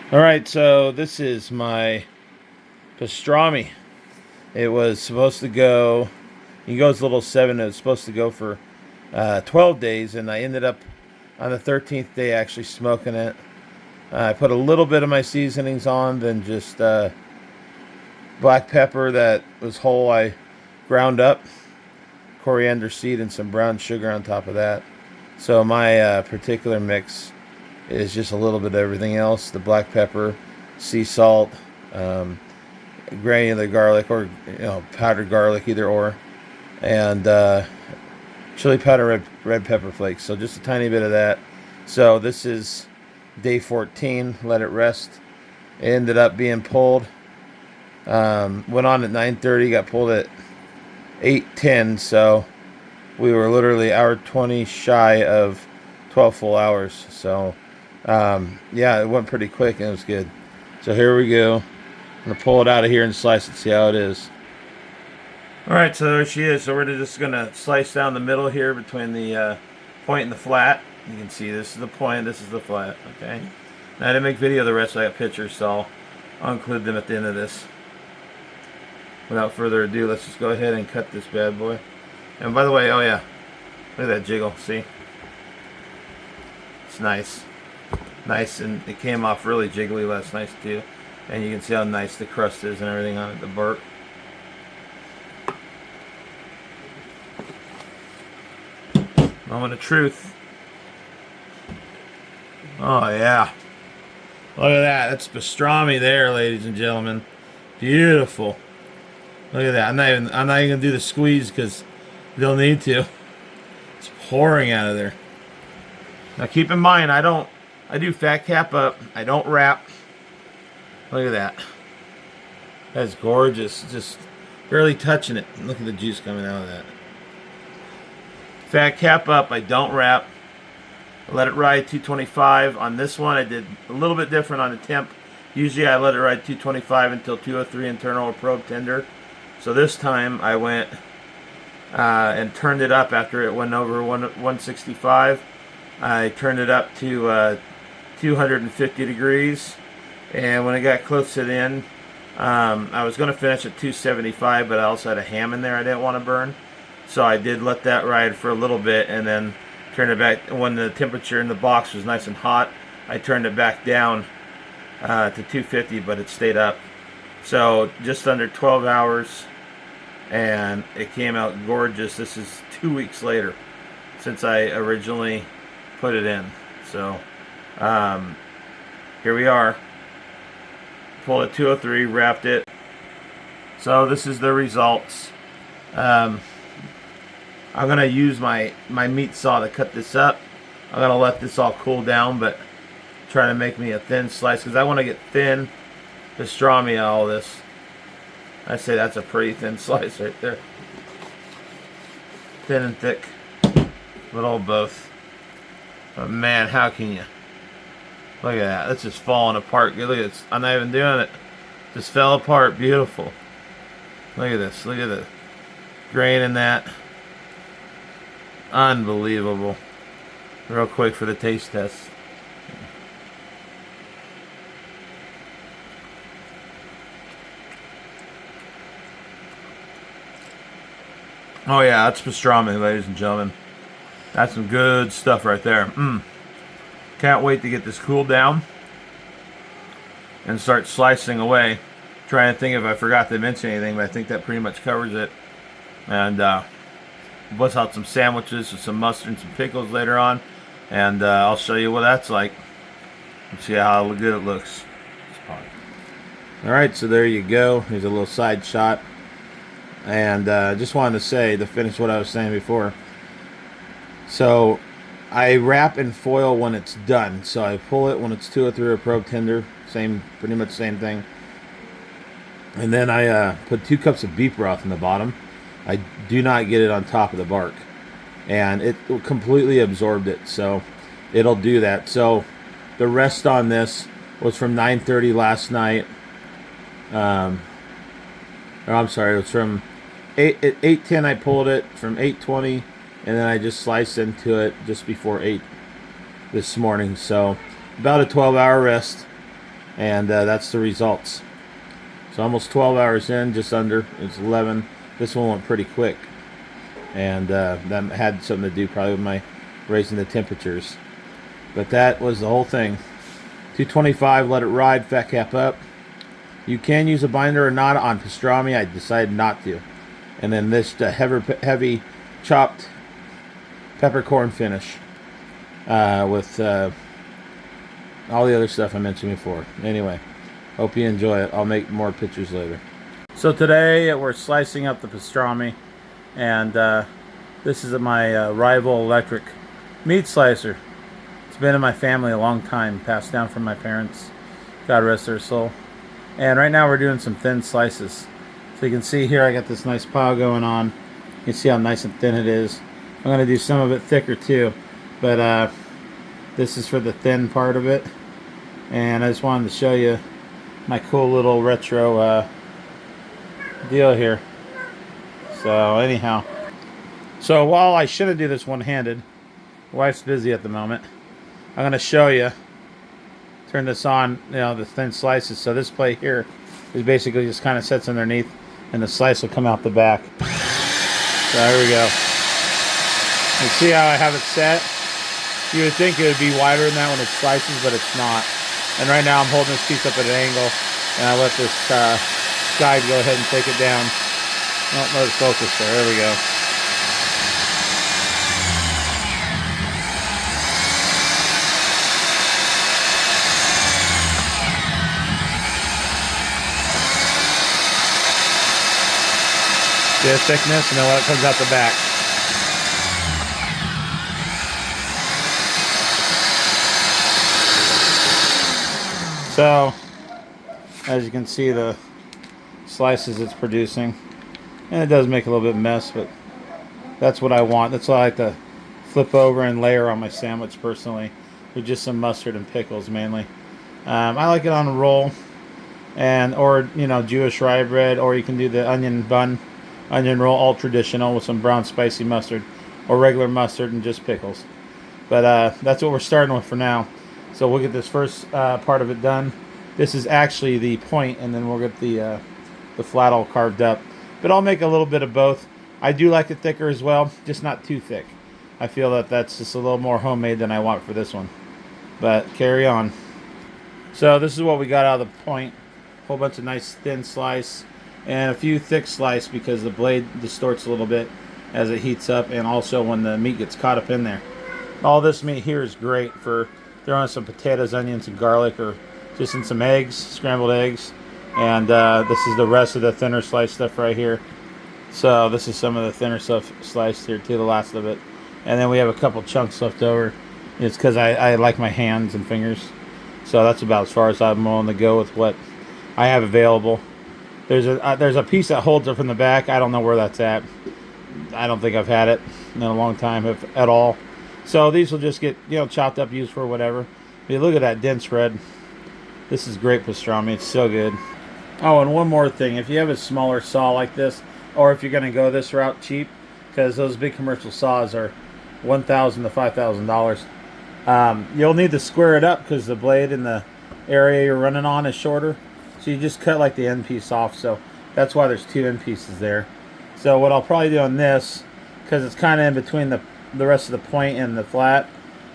All right, so this is my pastrami. It was supposed to go. He goes a little 7. It was supposed to go for 12 days, and I ended up on the 13th day actually smoking it. I put a little bit of my seasonings on, then just black pepper that was whole. I ground up, coriander seed, and some brown sugar on top of that. So my particular mix is just a little bit of everything else: the black pepper, sea salt, um, granular garlic, or powdered garlic, either or, and chili powder, red pepper flakes. So just a tiny bit of that. So this is day 14. Let it rest. It ended up being pulled. Went on at 9:30. Got pulled at 8:10. So we were literally hour 20 shy of 12 full hours. So yeah, it went pretty quick and it was good. So here we go. I'm gonna pull it out of here and slice it. See how it is. All right, so there she is. So we're just gonna slice down the middle here between the point and the flat. You can see this is the point, this is the flat. Okay. Now I didn't make video of the rest. I got pictures, so I'll include them at the end of this. Without further ado, let's just go ahead and cut this bad boy. And by the way, oh yeah, look at that jiggle. See, it's nice, nice, and it came off really jiggly. That's nice too. And you can see how nice the crust is and everything on it. The bark. Moment of truth. Oh yeah. Look at that. That's pastrami there, ladies and gentlemen. Beautiful. Look at that. I'm not even gonna do the squeeze because they'll need to. It's pouring out of there. Now keep in mind, I do fat cap up. I don't wrap. Look at that. That's gorgeous. Just barely touching it. Look at the juice coming out of that. Fat cap up. I don't wrap. I let it ride 225. On this one, I did a little bit different on the temp. Usually I let it ride 225 until 203 internal or probe tender. So this time I went and turned it up after it went over 165. I turned it up to 250 degrees. And when it got close to the end, I was going to finish at 275, but I also had a ham in there I didn't want to burn. So I did let that ride for a little bit and then turned it back. When the temperature in the box was nice and hot, I turned it back down to 250, but it stayed up. So just under 12 hours, and it came out gorgeous. This is 2 weeks later since I originally put it in. So here we are. Pulled at 203, wrapped it. So this is the results. I'm going to use my meat saw to cut this up. I'm going to let this all cool down, but try to make me a thin slice because I want to get thin pastrami out of all this. I say that's a pretty thin slice right there. Thin and thick, but all both. But man, how can you? Look at that. That's just falling apart. Look at this. I'm not even doing it. Just fell apart. Beautiful. Look at this. Look at the grain in that. Unbelievable. Real quick for the taste test. Oh yeah, that's pastrami, ladies and gentlemen. That's some good stuff right there. Can't wait to get this cooled down and start slicing away. Trying to think if I forgot to mention anything, but I think that pretty much covers it. And bust out some sandwiches with some mustard and some pickles later on, and I'll show you what that's like. And see how good it looks. All right, so there you go. Here's a little side shot, and just wanted to say to finish what I was saying before. So I wrap in foil when it's done. So I pull it when it's 203 or probe tender. Pretty much same thing. And then I put 2 cups of beef broth in the bottom. I do not get it on top of the bark, and it completely absorbed it, so it'll do that. So the rest on this was from 9:30 last night. Or I'm sorry, it was from 8:10. I pulled it from 8:20, and then I just sliced into it just before 8 this morning. So about a 12-hour rest, And that's the results. So almost 12 hours in, just under. It's 11. This one went pretty quick. And that had something to do probably with my raising the temperatures. But that was the whole thing. 225, let it ride, fat cap up. You can use a binder or not on pastrami. I decided not to. And then this heavy chopped peppercorn finish with all the other stuff I mentioned before. Anyway, hope you enjoy it. I'll make more pictures later. So today we're slicing up the pastrami, and this is my Rival electric meat slicer. It's been in my family a long time, passed down from my parents, God rest their soul. And right now we're doing some thin slices. So you can see here I got this nice pile going on. You can see how nice and thin it is. I'm going to do some of it thicker too, but this is for the thin part of it. And I just wanted to show you my cool little retro deal here. So anyhow, so while I shouldn't do this one-handed, wife's busy at the moment, I'm going to show you, turn this on, you know, the thin slices. So this plate here is basically just kind of sits underneath, and the slice will come out the back. So there we go. You see how I have it set? You would think it would be wider than that when it slices, but it's not. And right now I'm holding this piece up at an angle, and I let this guide go ahead and take it down. Oh, let it focus there. There we go. See the thickness, and then when it comes out the back. So, as you can see, the slices it's producing, and it does make a little bit of mess, but that's what I want. That's what I like to flip over and layer on my sandwich personally, with just some mustard and pickles mainly. I like it on a roll, or you know, Jewish rye bread, or you can do the onion bun. Onion roll, all traditional, with some brown spicy mustard or regular mustard and just pickles. But that's what we're starting with for now. So we'll get this first part of it done. This is actually the point, and then we'll get the flat all carved up. But I'll make a little bit of both. I do like it thicker as well, just not too thick. I feel that that's just a little more homemade than I want for this one. But carry on. So this is what we got out of the point. A whole bunch of nice thin slice. And a few thick slice because the blade distorts a little bit as it heats up, and also when the meat gets caught up in there. All this meat here is great for throwing some potatoes, onions, and garlic, or just in some eggs, scrambled eggs. And this is the rest of the thinner slice stuff right here. So this is some of the thinner stuff sliced here too, the last of it. And then we have a couple chunks left over. It's because I like my hands and fingers. So that's about as far as I'm willing to go with what I have available. There's a piece that holds it from the back. I don't know where that's at. I don't think I've had it in a long time, if at all. So these will just get, you know, chopped up, used for whatever. But you look at that dent spread. This is great pastrami. It's so good. Oh, and one more thing. If you have a smaller saw like this, or if you're going to go this route cheap, because those big commercial saws are $1,000 to $5,000, you'll need to square it up because the blade in the area you're running on is shorter. So you just cut like the end piece off, so that's why there's two end pieces there. So what I'll probably do on this, because it's kind of in between the rest of the point and the flat,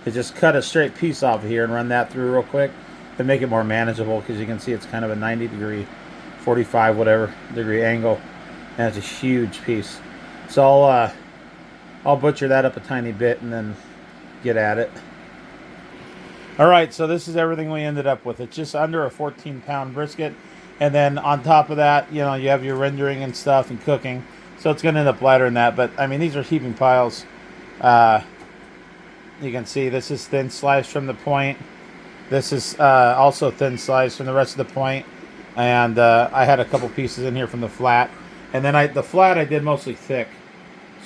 is just cut a straight piece off of here and run that through real quick to make it more manageable, because you can see it's kind of a 90 degree, 45 whatever degree angle, and it's a huge piece. So I'll butcher that up a tiny bit and then get at it. Alright, so this is everything we ended up with. It's just under a 14-pound brisket. And then on top of that, you know, you have your rendering and stuff and cooking. So it's going to end up lighter than that. But, I mean, these are heaping piles. You can see this is thin slice from the point. This is also thin slice from the rest of the point. And I had a couple pieces in here from the flat. And then the flat I did mostly thick.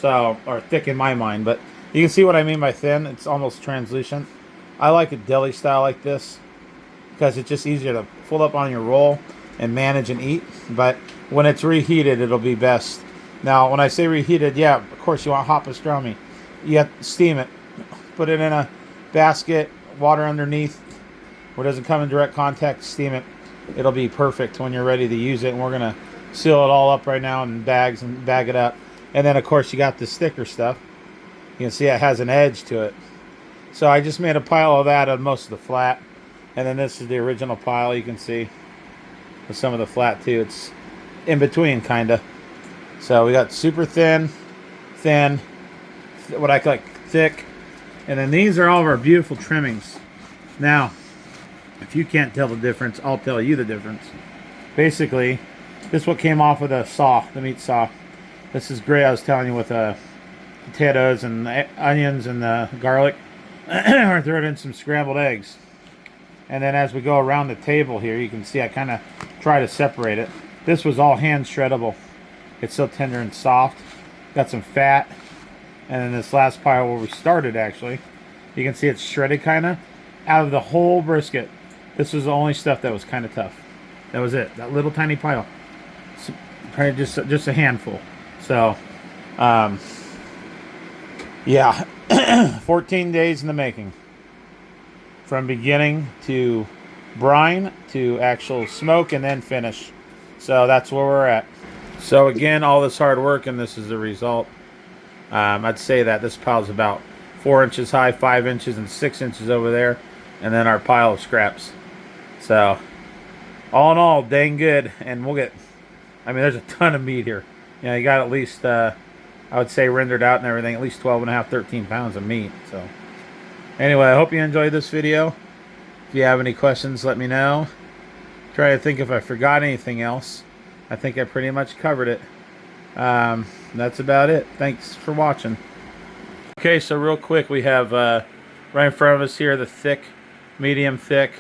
So, or thick in my mind. But you can see what I mean by thin. It's almost translucent. I like a deli style like this because it's just easier to fold up on your roll and manage and eat. But when it's reheated, it'll be best. Now, when I say reheated, yeah, of course you want hot pastrami. You have to steam it. Put it in a basket, water underneath, where it doesn't come in direct contact, steam it. It'll be perfect when you're ready to use it. And we're gonna seal it all up right now in bags and bag it up. And then of course you got the sticker stuff. You can see it has an edge to it. So I just made a pile of that on most of the flat. And then this is the original pile, you can see. With some of the flat too. It's in between kinda. So we got super thin, what I like thick. And then these are all of our beautiful trimmings. Now, if you can't tell the difference, I'll tell you the difference. Basically, this is what came off of the saw, the meat saw. This is great, I was telling you, with potatoes and onions and garlic. Or throw it in some scrambled eggs. And then as we go around the table here, you can see I kind of try to separate it. This was all hand shreddable. It's so tender and soft. Got some fat. And then this last pile where we started, actually, you can see it's shredded kind of. Out of the whole brisket, this was the only stuff that was kind of tough. That was it. That little tiny pile. So, probably just a handful. So, yeah. 14 days in the making. From beginning to brine to actual smoke and then finish. So that's where we're at. So again, all this hard work, and this is the result. I'd say that this pile's about 4 inches high, 5 inches, and 6 inches over there. And then our pile of scraps. So, all in all, dang good. And we'll get, I mean, there's a ton of meat here. You know, you got at least, I would say rendered out and everything, at least 12 and a half, 13 pounds of meat. So, anyway, I hope you enjoyed this video. If you have any questions, let me know. Try to think if I forgot anything else. I think I pretty much covered it. That's about it. Thanks for watching. Okay, so real quick, we have right in front of us here the thick, medium thick,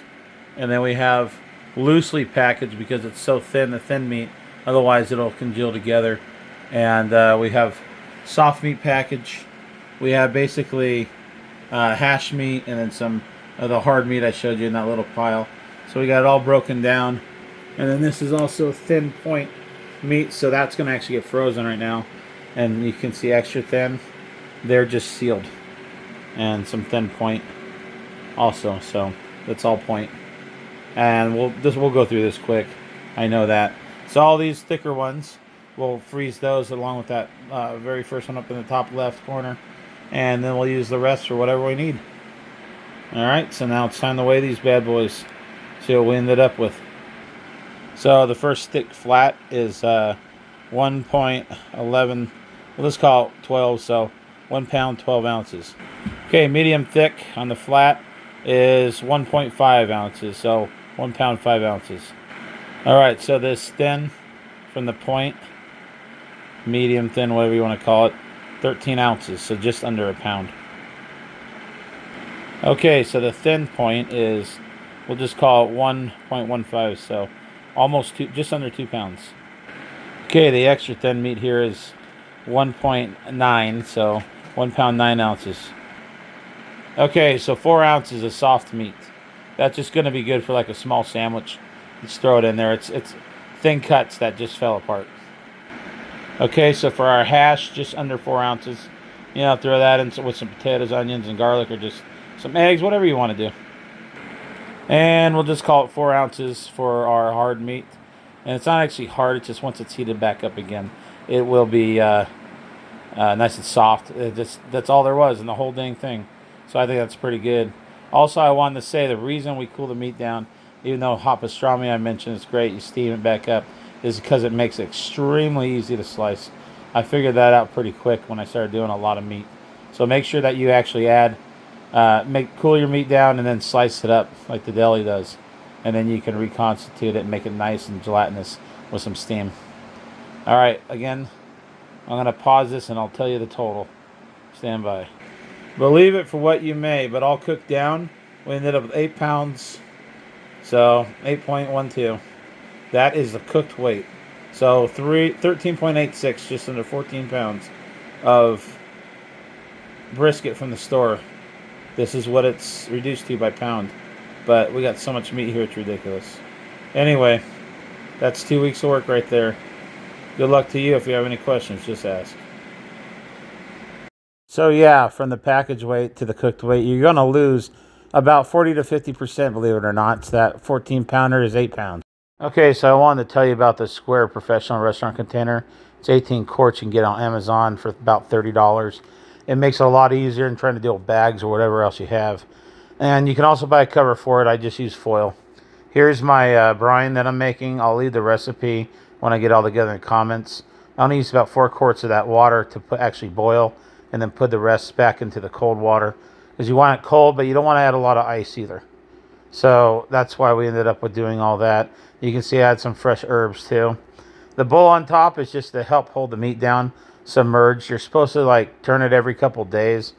and then we have loosely packaged because it's so thin, the thin meat. Otherwise, it'll congeal together. And we have soft meat package. We have basically hash meat and then some of the hard meat I showed you in that little pile. So we got it all broken down. And then this is also thin point meat, so that's going to actually get frozen right now. And you can see extra thin. They're just sealed. And some thin point also, so that's all point. And we'll go through this quick. I know that. So all these thicker ones, we'll freeze those along with that very first one up in the top left corner. And then we'll use the rest for whatever we need. Alright, so now it's time to weigh these bad boys. See what we ended up with. So the first thick flat is 1.11, well, let's call it 12, so 1 pound, 12 ounces. Okay, medium thick on the flat is 1.5 ounces, so 1 pound, 5 ounces. Alright, so this thin from the point, medium thin, whatever you want to call it, 13 ounces, so just under a pound. Okay, so the thin point is, we'll just call it 1.15, so almost just under 2 pounds. Okay, the extra thin meat here is 1.9, so 1 pound, 9 ounces. Okay, so 4 ounces of soft meat. That's just going to be good for like a small sandwich. Just throw it in there. It's thin cuts that just fell apart. Okay, so for our hash, just under 4 ounces. You know, throw that in with some potatoes, onions, and garlic, or just some eggs, whatever you want to do. And we'll just call it 4 ounces for our hard meat. And it's not actually hard, it's just once it's heated back up again, it will be nice and soft. That's all there was in the whole dang thing. So I think that's pretty good. Also, I wanted to say the reason we cool the meat down, even though hot pastrami I mentioned is great, you steam it back up, is because it makes it extremely easy to slice. I figured that out pretty quick when I started doing a lot of meat. So make sure that you actually add, cool your meat down and then slice it up like the deli does. And then you can reconstitute it and make it nice and gelatinous with some steam. Alright, again, I'm going to pause this and I'll tell you the total. Stand by. Believe it for what you may, but all cooked down, we ended up with 8 pounds. So, 8.12. That is the cooked weight. So, 13.86, just under 14 pounds of brisket from the store. This is what it's reduced to by pound. But we got so much meat here, it's ridiculous. Anyway, that's 2 weeks of work right there. Good luck to you. If you have any questions, just ask. So yeah, from the package weight to the cooked weight, you're going to lose About 40 to 50%, believe it or not. It's that 14 pounder is 8 pounds. Okay, so I wanted to tell you about the square professional restaurant container. It's 18 quarts. You can get on Amazon for about $30. It makes it a lot easier than trying to deal with bags or whatever else you have. And you can also buy a cover for it. I just use foil. Here's my brine that I'm making. I'll leave the recipe when I get all together in the comments. I only use about 4 quarts of that water to actually boil, and then put the rest back into the cold water. Because you want it cold, but you don't want to add a lot of ice either. So that's why we ended up with doing all that. You can see I had some fresh herbs too. The bowl on top is just to help hold the meat down, submerged. You're supposed to like turn it every couple days.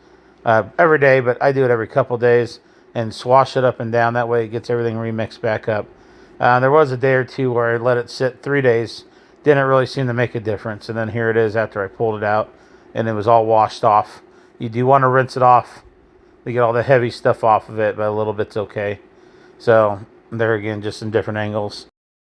Every day, but I do it every couple days, and swash it up and down. That way it gets everything remixed back up. There was a day or two where I let it sit 3 days. Didn't really seem to make a difference. And then here it is after I pulled it out, and it was all washed off. You do want to rinse it off to get all the heavy stuff off of it, but a little bit's okay. So there again, just some different angles.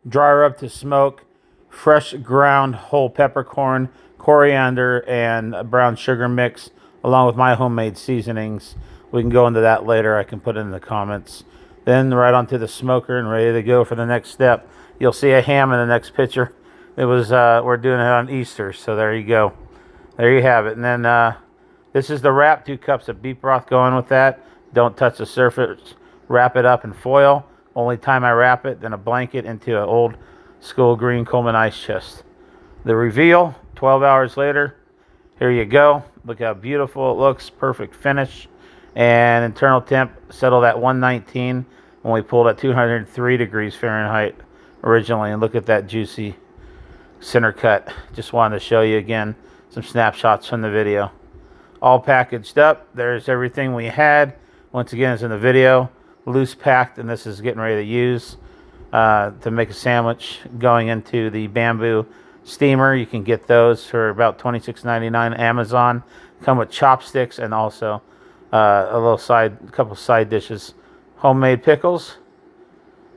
Dryer up to smoke. Fresh ground whole peppercorn, coriander, and a brown sugar mix, along with my homemade seasonings. We can go into that later. I can put it in the comments. Then right onto the smoker and ready to go for the next step. You'll see a ham in the next picture. It was we're doing it on Easter, so there you go. There you have it. And then this is the wrap. 2 cups of beef broth going with that. Don't touch the surface. Wrap it up in foil. Only time I wrap it, then a blanket into an old school green Coleman ice chest. The reveal, 12 hours later. Here you go. Look how beautiful it looks. Perfect finish. And internal temp settled at 119 when we pulled at 203 degrees Fahrenheit originally. And look at that juicy center cut. Just wanted to show you again some snapshots from the video. All packaged up. There's everything we had. Once again, it's in the video. Loose packed, and this is getting ready to use to make a sandwich going into the bamboo steamer. You can get those for about $26.99 Amazon. Come with chopsticks and also a couple side dishes. Homemade pickles,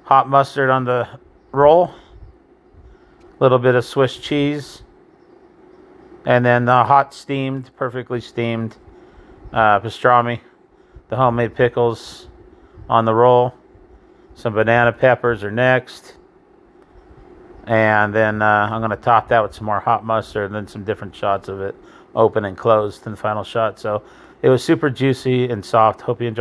hot mustard on the roll, a little bit of Swiss cheese, and then hot steamed, perfectly steamed pastrami, the homemade pickles on the roll. Some banana peppers are next. And then I'm going to top that with some more hot mustard, and then some different shots of it, open and closed in the final shot. So it was super juicy and soft. Hope you enjoyed.